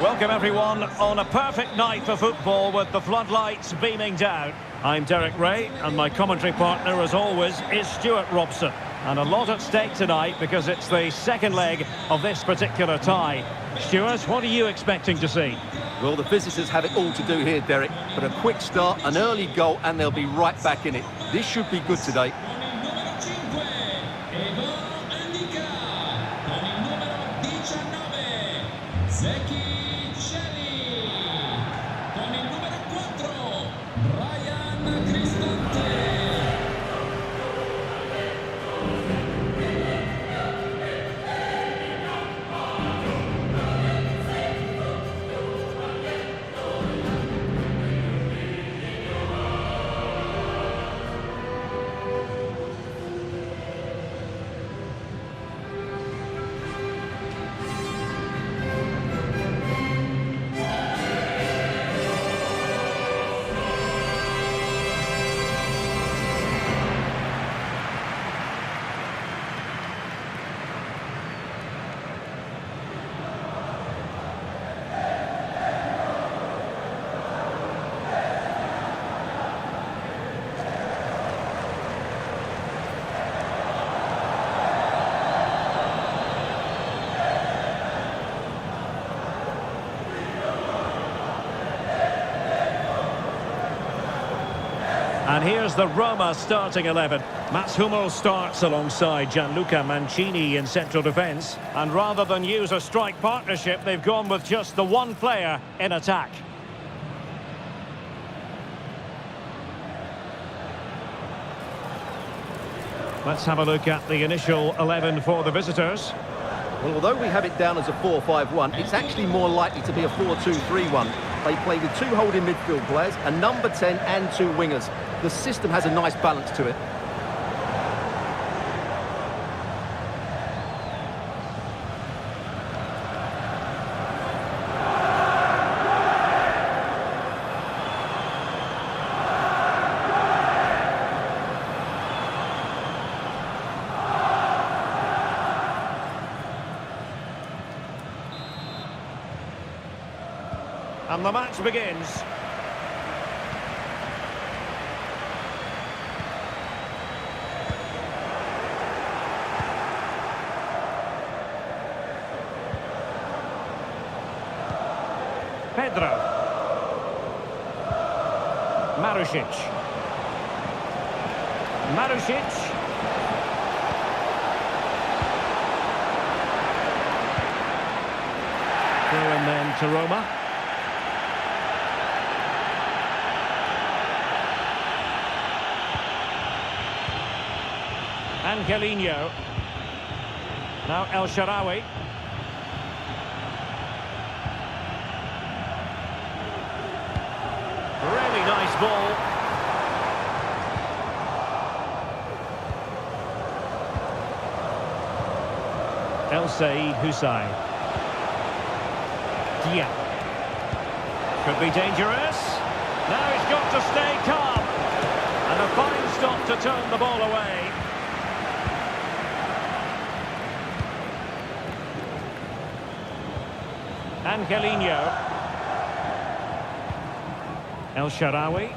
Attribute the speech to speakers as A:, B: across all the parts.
A: Welcome everyone on a perfect night for football with the floodlights beaming down. I'm Derek Ray and my commentary partner as always is Stuart Robson. And a lot at stake tonight because it's the second leg of this particular tie. Stuart, what are you expecting to see?
B: Well, the visitors have it all to do here, Derek. But a quick start, an early goal and they'll be right back in it. This should be good today.
A: And here's the Roma starting 11. Mats Hummels starts alongside Gianluca Mancini in central defence. And rather than use a strike partnership, they've gone with just the one player in attack. Let's have a look at the initial 11 for the visitors.
B: Well, although we have it down as a 4-5-1, it's actually more likely to be a 4-2-3-1. They play with two holding midfield players, a number 10 and two wingers. The system has a nice balance to it.
A: And the match begins. Pedro. Marušić. Marušić. Through and then to Roma. Angelino. Now El Shaarawy. Really nice ball. El Said Hussein. Dia. Could be dangerous. Now he's got to stay calm. And a fine stop to turn the ball away. Angelino. El Shaarawy.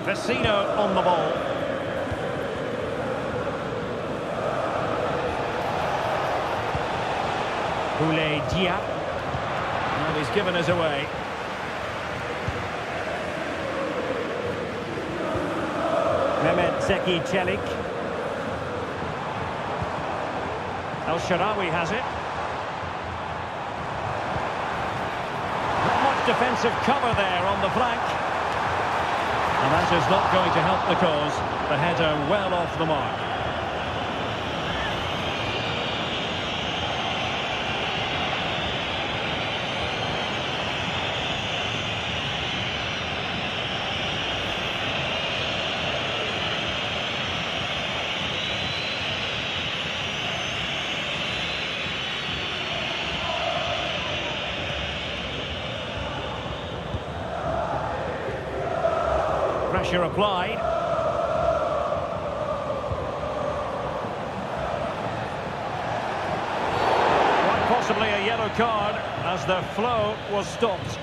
A: Vecino on the ball. Boulaye Dia. And he's given us away. Mehmet Zeki Çelik. El Shaarawy has it. Not much defensive cover there on the flank. And that is not going to help the cause. The header well off the mark. Pressure applied. card as their flow was stopped.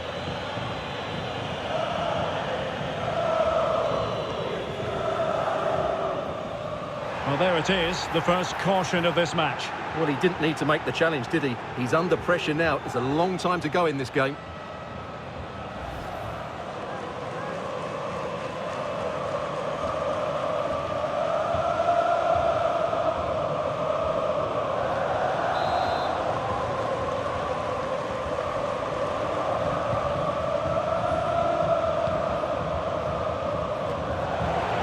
A: Well, there it is, the first caution of this match.
B: Well, he didn't need to make the challenge, did he? He's under pressure now. It's a long time to go in this game.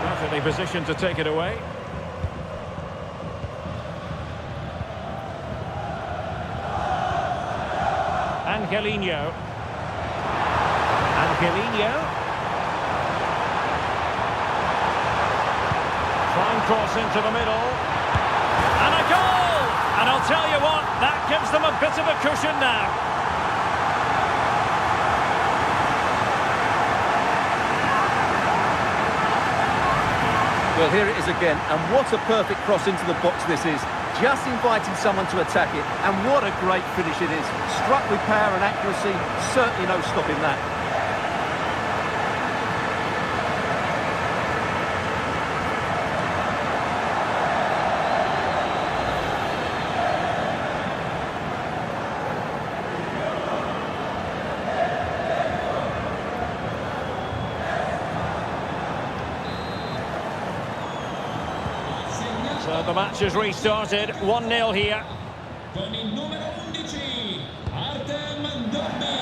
A: Perfectly positioned to take it away. Angelino. Fine cross into the middle. And a goal! And I'll tell you what, that gives them a bit of a cushion now.
B: Well, here it is again, and what a perfect cross into the box this is. Just inviting someone to attack it, and what a great finish it is. Struck with power and accuracy, certainly no stopping that.
A: So the match has restarted, 1-0 here.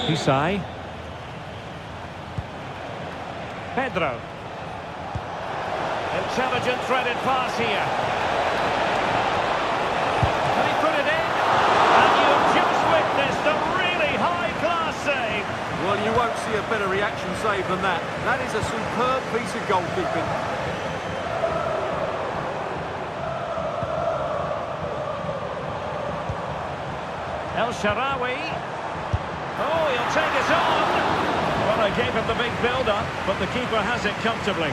A: Husai. Pedro. Intelligent threaded pass here. Can he put it in? And you've just witnessed a really high-class save.
B: Well, you won't see a better reaction save than that. That is a superb piece of goalkeeping.
A: El Shaarawy. Oh, he'll take it on. Well, they gave him the big build-up, but the keeper has it comfortably.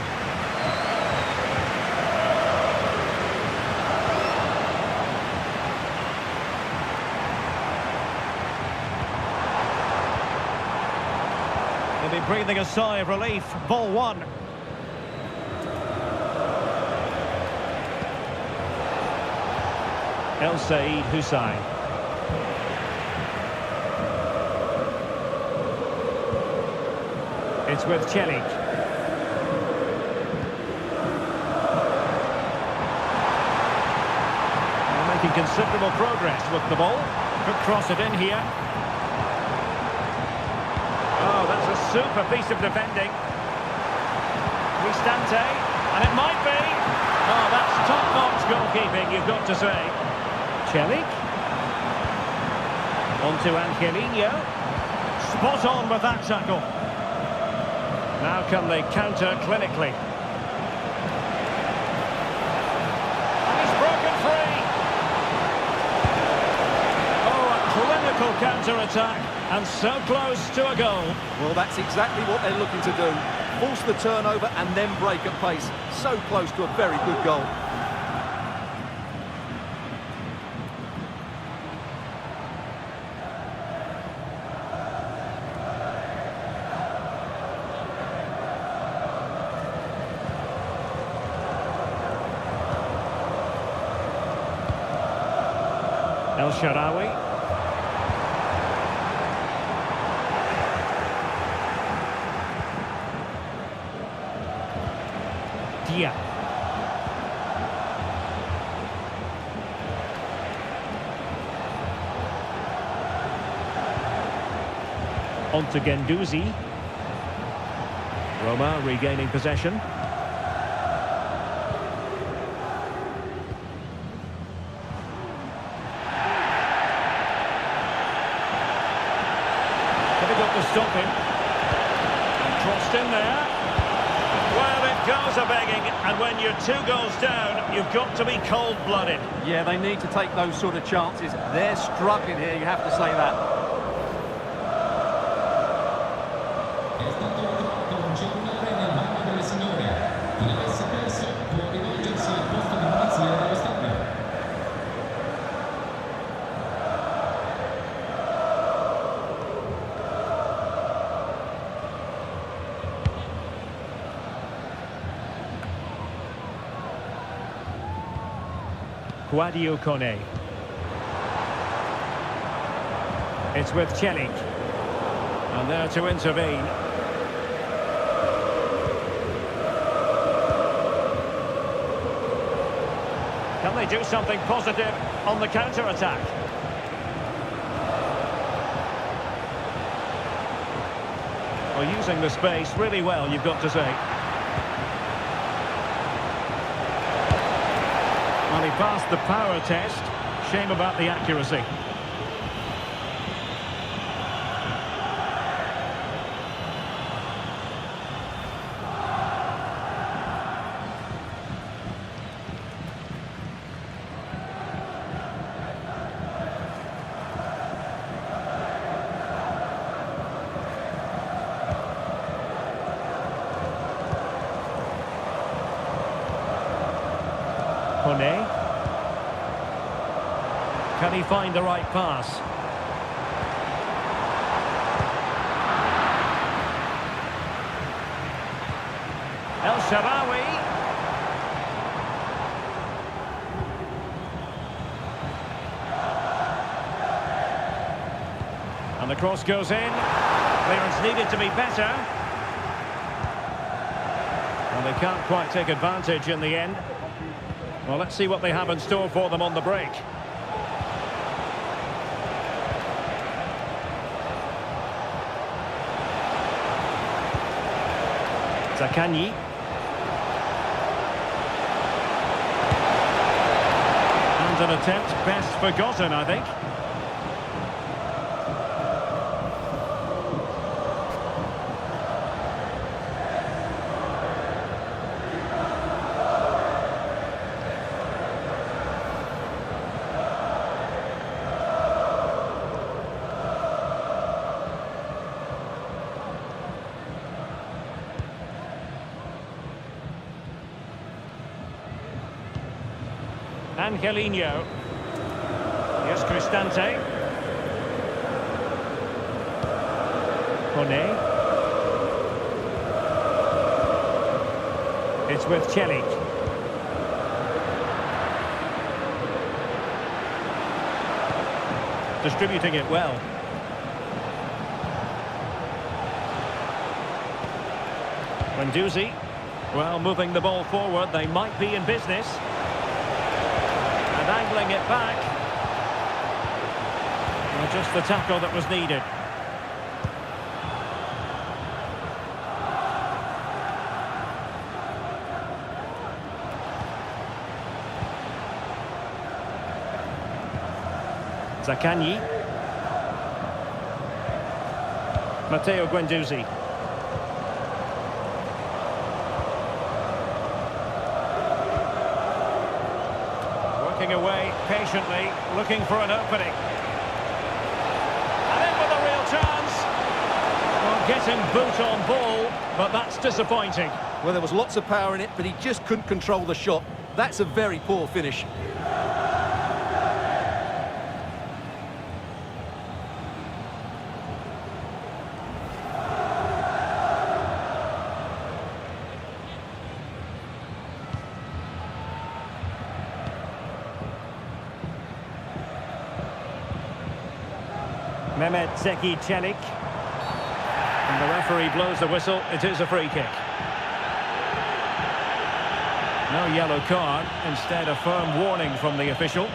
A: He'll be breathing a sigh of relief. Ball one. El Husai. It's with Celik. They're making considerable progress with the ball. Could cross it in here. Oh, that's a super piece of defending. Cristante, and it might be. Oh, that's top-notch goalkeeping, you've got to say. Celik. On to Angelino. Spot on with that tackle. Now can they counter clinically? He's broken free. Oh, a clinical counter-attack, and so close to a goal.
B: Well, that's exactly what they're looking to do. Force the turnover and then break at pace. So close to a very good goal.
A: El Shaarawy. Dia. On to Guendouzi. Roma regaining possession. Difficult to stop him. And crossed in there. Well, it goes a-begging, and when you're 2 goals down, you've got to be cold-blooded.
B: Yeah, they need to take those sort of chances. They're struggling here, you have to say that.
A: Guadio Kone. It's with Celik. And there to intervene. Can they do something positive on the counter-attack? Well, using the space really well, you've got to say. Well, he passed the power test. Shame about the accuracy. Can he find the right pass? El Shaarawy. And the cross goes in. Clearance needed to be better. And they can't quite take advantage in the end. Well, let's see what they have in store for them on the break. Zaccagni. And an attempt best forgotten, I think. Angelino. Yes, Cristante. Kone. It's with Celik. Distributing it well. Guendouzi. Well, moving the ball forward, they might be in business. Angling it back. Well, just the tackle that was needed. Zaccagni. Matteo Guendouzi. Away patiently, looking for an opening. And in with a real chance. Well, getting boot on ball, but that's disappointing.
B: Well, there was lots of power in it, but he just couldn't control the shot. That's a very poor finish.
A: Mehmet Zeki Celik. And the referee blows the whistle. It is a free kick. No yellow card. Instead, a firm warning from the official.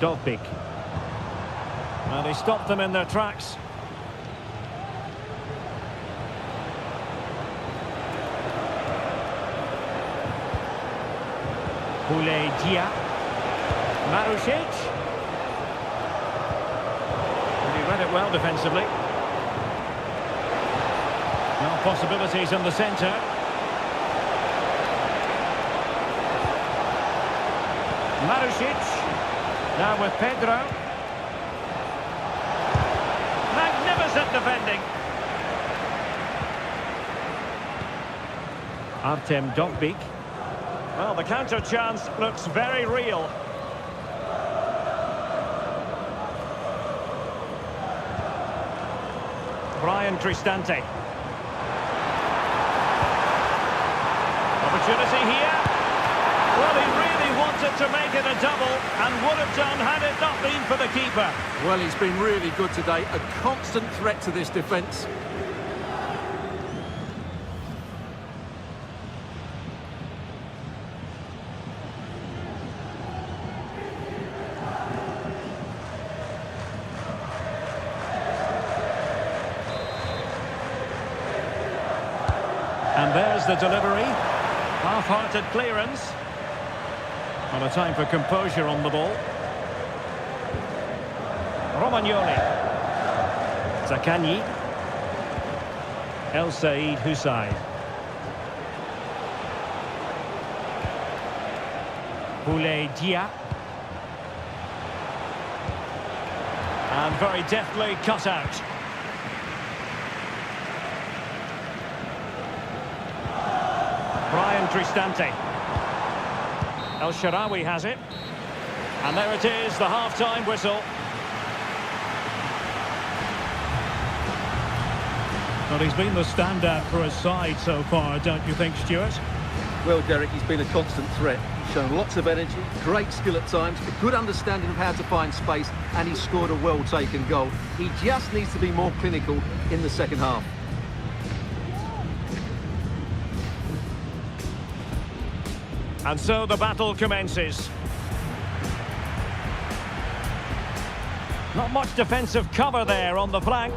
A: Dolpik. And he stopped them in their tracks. Boulay Dia. Marusic. And he read it well defensively. Now possibilities in the centre. Marusic. Now with Pedro. Magnificent defending. Artem Dogbik. Well, the counter chance looks very real. Brian Cristante. Opportunity here. Well, he really wanted to make it a double and would have done had it not been for the keeper.
B: Well, he's been really good today. A constant threat to this defence.
A: And there's the delivery. Half-hearted clearance. And a time for composure on the ball. Romagnoli. Zaccagni. El Said Hussain. Boulaye Dia. And very deftly cut out. Brian Cristante. El Shaarawy has it. And there it is, the half-time whistle. Well, he's been the standout for his side so far, don't you think, Stuart?
B: Well, Derek, he's been a constant threat. He's shown lots of energy, great skill at times, a good understanding of how to find space, and he's scored a well-taken goal. He just needs to be more clinical in the second half.
A: And so the battle commences. Not much defensive cover there on the flank.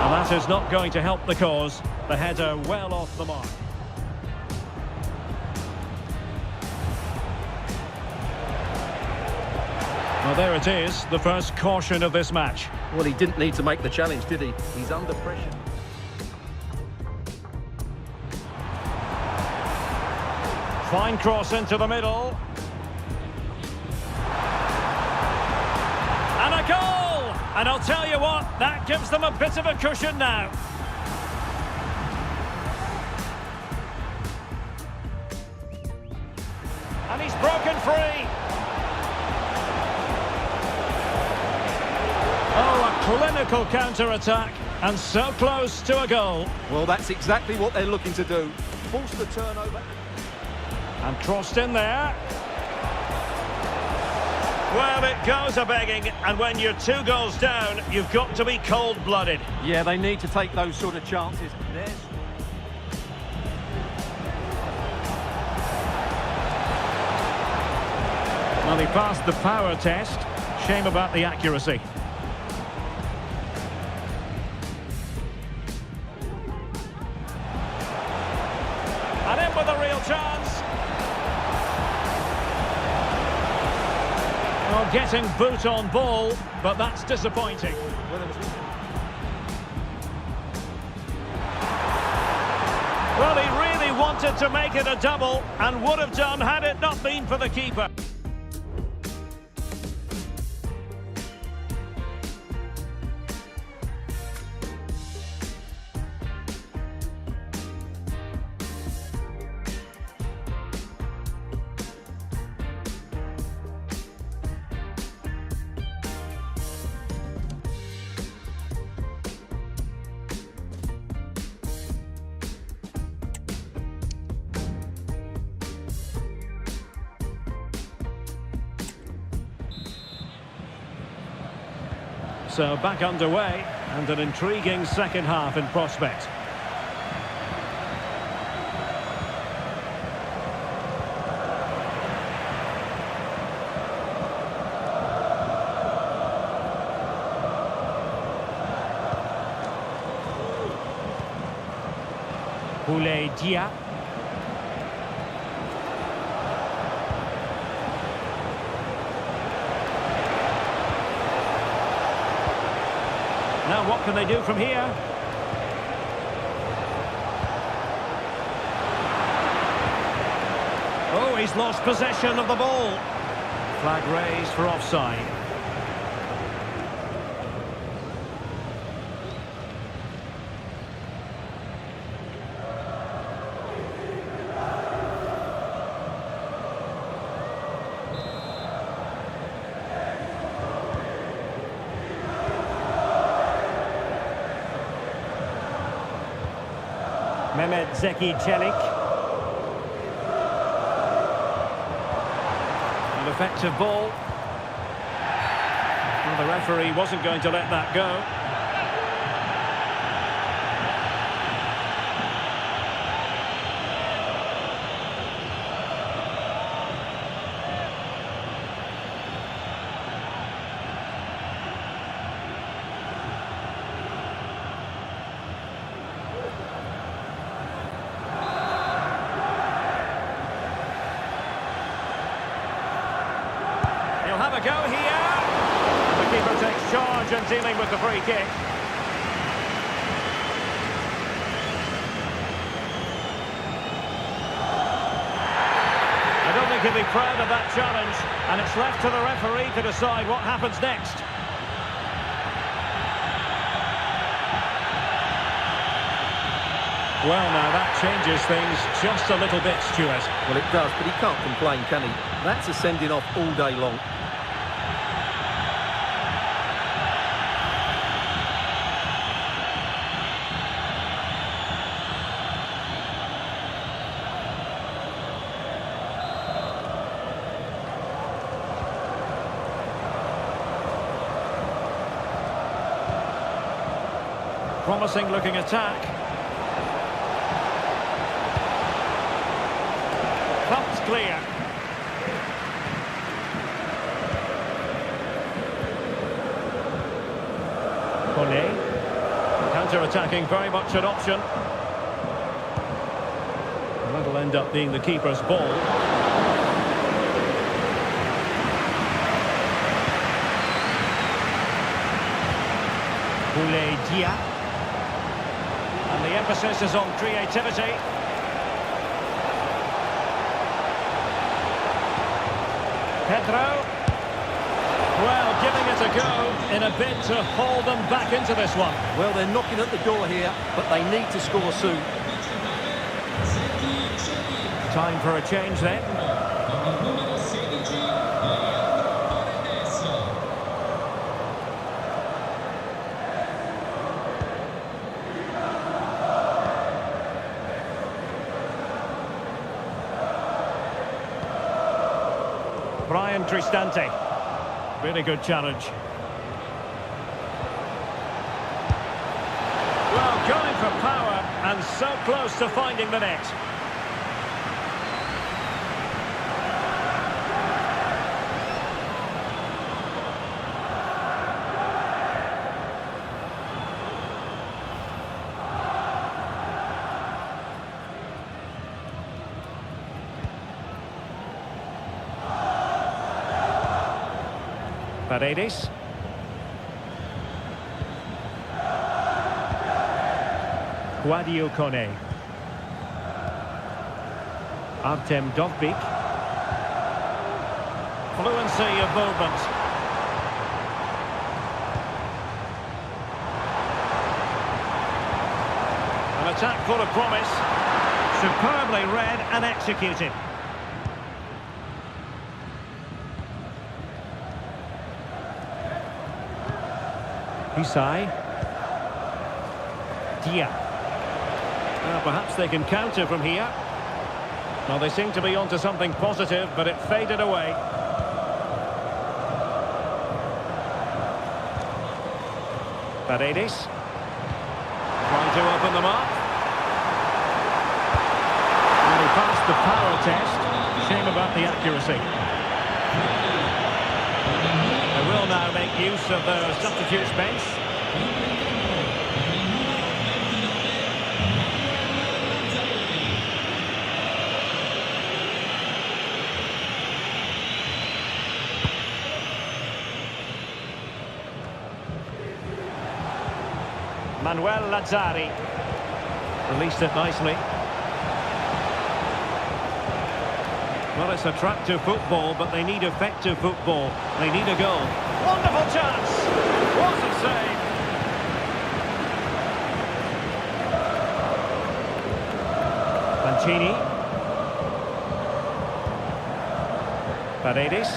A: And that is not going to help the cause. The header well off the mark. Well, there it is, the first caution of this match.
B: Well, he didn't need to make the challenge, did he? He's under pressure.
A: Fine cross into the middle. And a goal! And I'll tell you what, that gives them a bit of a cushion now. And he's broken free. Oh, a clinical counter-attack, and so close to a goal.
B: Well, that's exactly what they're looking to do. Force the turnover.
A: And crossed in there. Well, it goes a-begging, and when you're 2 goals down, you've got to be cold-blooded.
B: Yeah, they need to take those sort of chances.
A: Well, he passed the power test. Shame about the accuracy. And in with a real chance. Well, getting boot on ball, but that's disappointing. Well, he really wanted to make it a double and would have done had it not been for the keeper. So back underway, and an intriguing second half in prospect. Boulaye Dia. Now what can they do from here? Oh, he's lost possession of the ball. Flag raised for offside. Mehmet Zeki Çelik. An effective ball. Well, the referee wasn't going to let that go. He'll have a go here. The keeper takes charge and dealing with the free kick. I don't think he'll be proud of that challenge, and it's left to the referee to decide what happens next. Well, now that changes things just a little bit, Stuart.
B: Well, it does, but he can't complain, can he? That's a sending off all day long.
A: Promising looking attack. Thumped clear. Kone. Counter-attacking, very much an option. And that'll end up being the keeper's ball. Dia. And the emphasis is on creativity. Pedro. Well, giving it a go in a bid to haul them back into this one.
B: Well, they're knocking at the door here, but they need to score soon.
A: Time for a change then. Brian Cristante. Really good challenge. Well, going for power and so close to finding the net. Paredes. Guadio Kone. Artem Dovbik. Fluency of movement. An attack full of promise. Superbly read and executed. Isai. Dia. Perhaps they can counter from here. Well, they seem to be onto something positive, but it faded away. Paredes. Trying to open them up. And he passed the power test. Shame about the accuracy. They will now make use of their substitutes bench. Manuel Lazzari released it nicely. Well, it's attractive football, but they need effective football. They need a goal. Wonderful chance! What a save! Mancini. Paredes.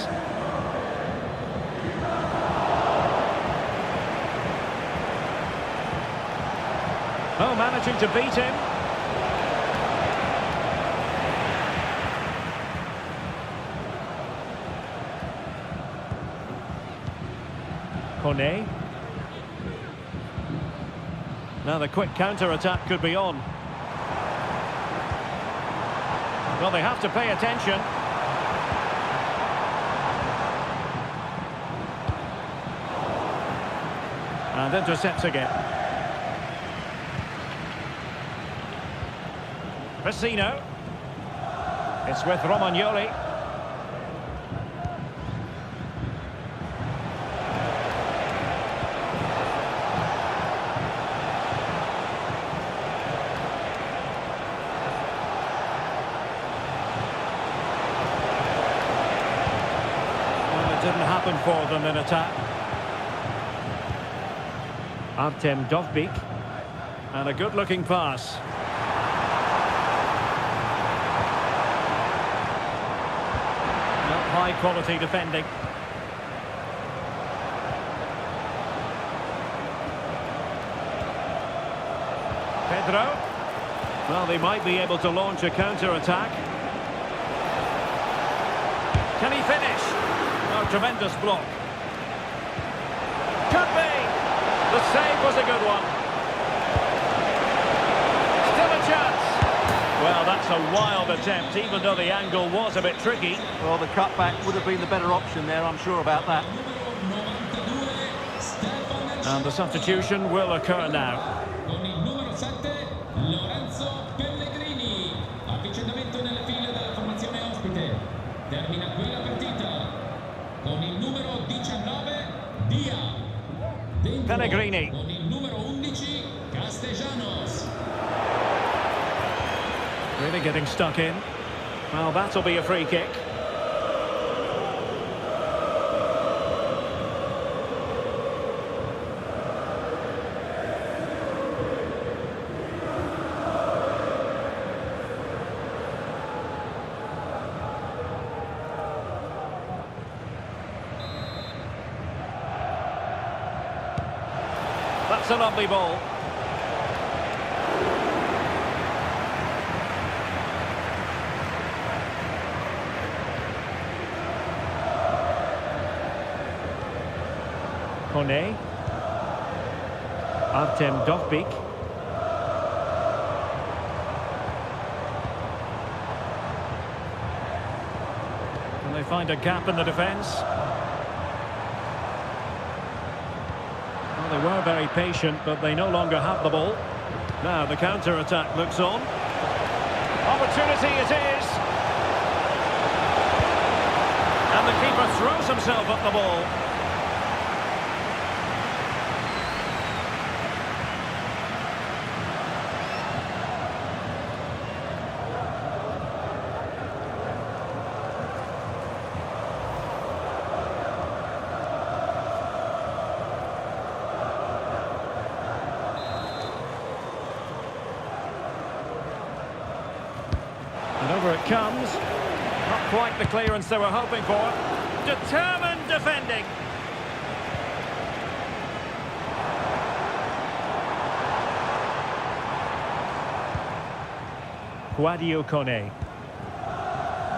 A: Oh, managing to beat him. Kone. Now the quick counter-attack could be on. Well, they have to pay attention. And intercepts again. Vecino. It's with Romagnoli. Well, it didn't happen for them in attack. Artem Dovbyk. And a good-looking pass. High quality defending. Pedro. Well, they might be able to launch a counter-attack. Can he finish? Oh, tremendous block. Could be. The save was a good one. Still a chance. Well, that's a wild attempt, even though the angle was a bit tricky.
B: Well, the cutback would have been the better option there, I'm sure about that.
A: And the substitution will occur now.
C: Con il numero 7, Lorenzo Pellegrini. Avvicinamento nelle file della formazione ospite. Termina qui la partita. Con il numero 19, Dia. Dentro,
A: Pellegrini.
C: con il numero 11, Castellanos.
A: Really getting stuck in. Well, that'll be a free kick. That's a lovely ball. Kone. Artem Dovbyk. Can they find a gap in the defence? Well, they were very patient, but they no longer have the ball. Now the counter-attack looks on. Opportunity it is. And the keeper throws himself at the ball. And over it comes. Not quite the clearance they were hoping for. Determined defending. Guadio Kone.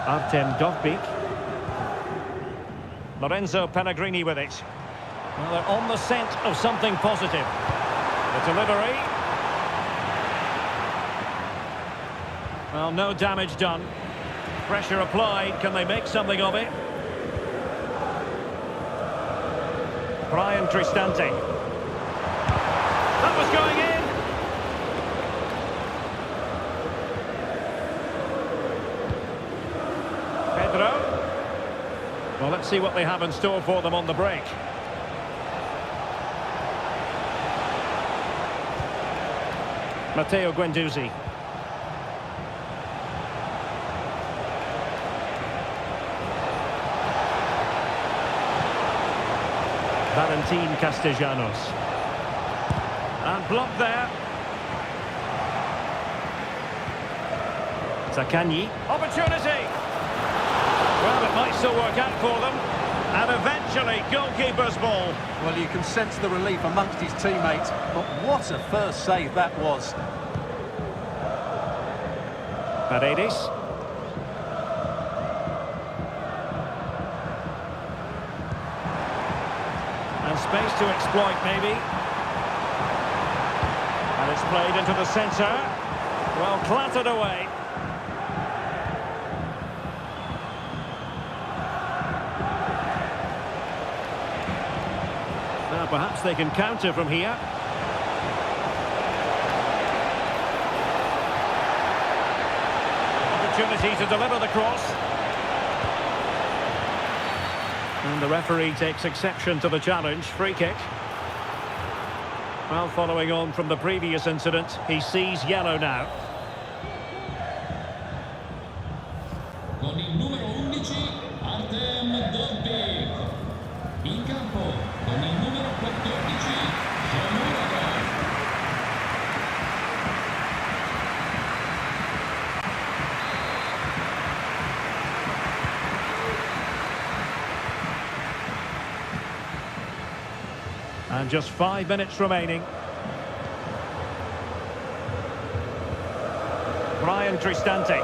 A: Artem Dovbyk. Lorenzo Pellegrini with it. Well, they're on the scent of something positive. The delivery. Well, no damage done. Pressure applied. Can they make something of it? Brian Cristante. That was going in. Pedro. Well, let's see what they have in store for them on the break. Matteo Guendouzi. Valentin Castellanos. And blocked there. Zaccagni. Opportunity! Well, it might still work out for them. And eventually, goalkeeper's ball.
B: Well, you can sense the relief amongst his teammates, but what a first save that was.
A: Paredes. And space to exploit, maybe. And it's played into the centre. Well, clattered away. Now, perhaps they can counter from here. Opportunity to deliver the cross. And the referee takes exception to the challenge. Free kick. Well, following on from the previous incident, he sees yellow now.
C: Con il numero 11, Artem Dovbyk. In campo, con il numero 14, Gianluca.
A: And just 5 minutes remaining. Brian Cristante.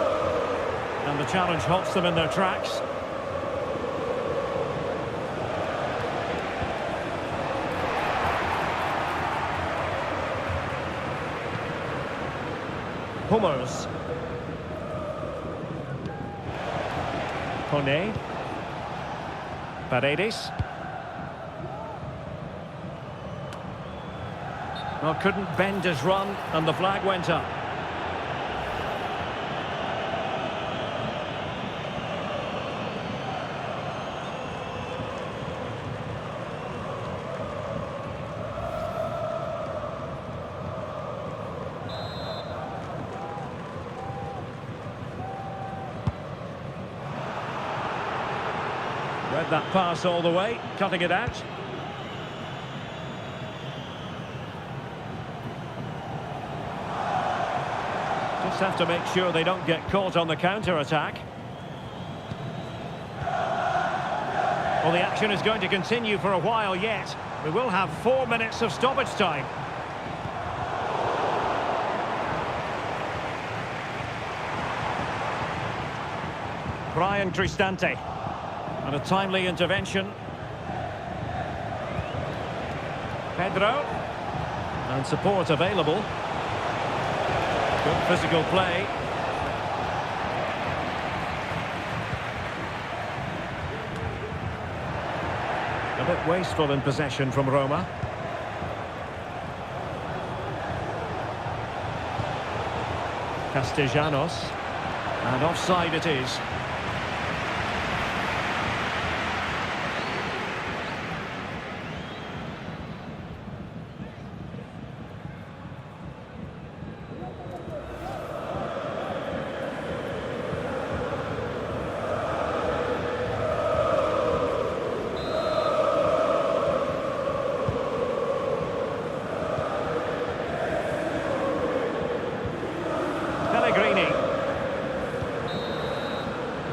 A: And the challenge halts them in their tracks. Hummers. Kone. Paredes. Well, couldn't bend his run, and the flag went up. Read that pass all the way, cutting it out. Just have to make sure they don't get caught on the counter-attack. Well, the action is going to continue for a while yet. We will have 4 minutes of stoppage time. Brian Cristante. And a timely intervention. Pedro. And support available. Good physical play. A bit wasteful in possession from Roma. Castellanos. And offside it is.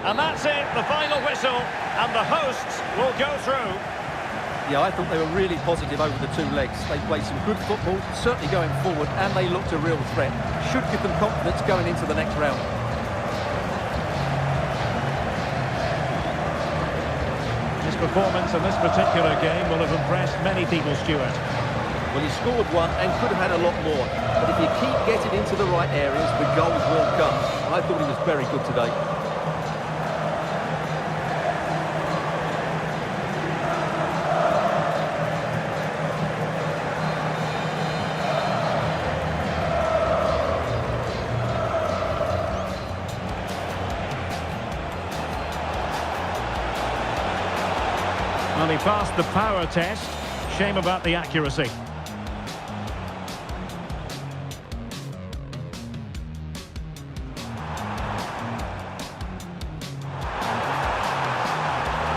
A: And that's it, the final whistle, and the hosts will go through.
B: Yeah, I thought they were really positive over the two legs. They played some good football, certainly going forward, and they looked a real threat. Should give them confidence going into the next round.
A: His performance in this particular game will have impressed many people, Stuart.
B: Well, he scored one and could have had a lot more. But if you keep getting into the right areas, the goals will come. I thought he was very good today.
A: Well, he passed the power test. Shame about the accuracy.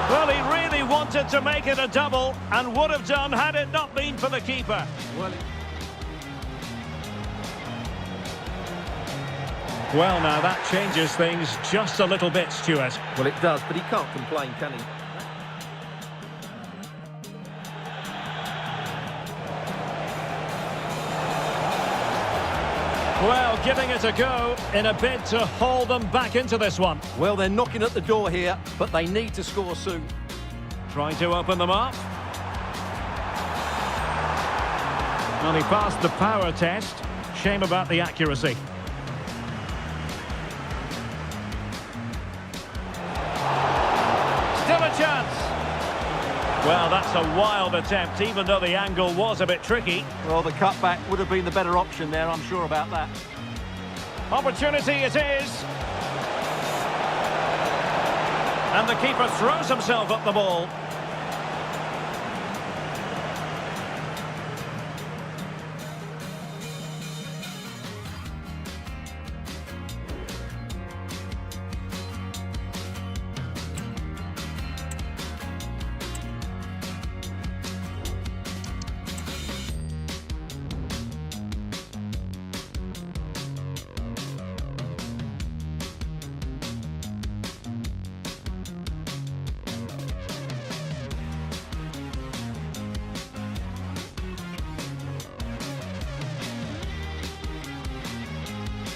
A: Well, he really wanted to make it a double and would have done had it not been for the keeper. Well, now that changes things just a little bit, Stuart.
B: Well, it does, but he can't complain, can he?
A: Well, giving it a go in a bid to haul them back into this one.
B: Well, they're knocking at the door here, but they need to score soon.
A: Trying to open them up. Well, he passed the power test. Shame about the accuracy. Still a chance. Well, that's a wild attempt, even though the angle was a bit tricky.
B: Well, the cutback would have been the better option there, I'm sure about that.
A: Opportunity it is. And the keeper throws himself at the ball.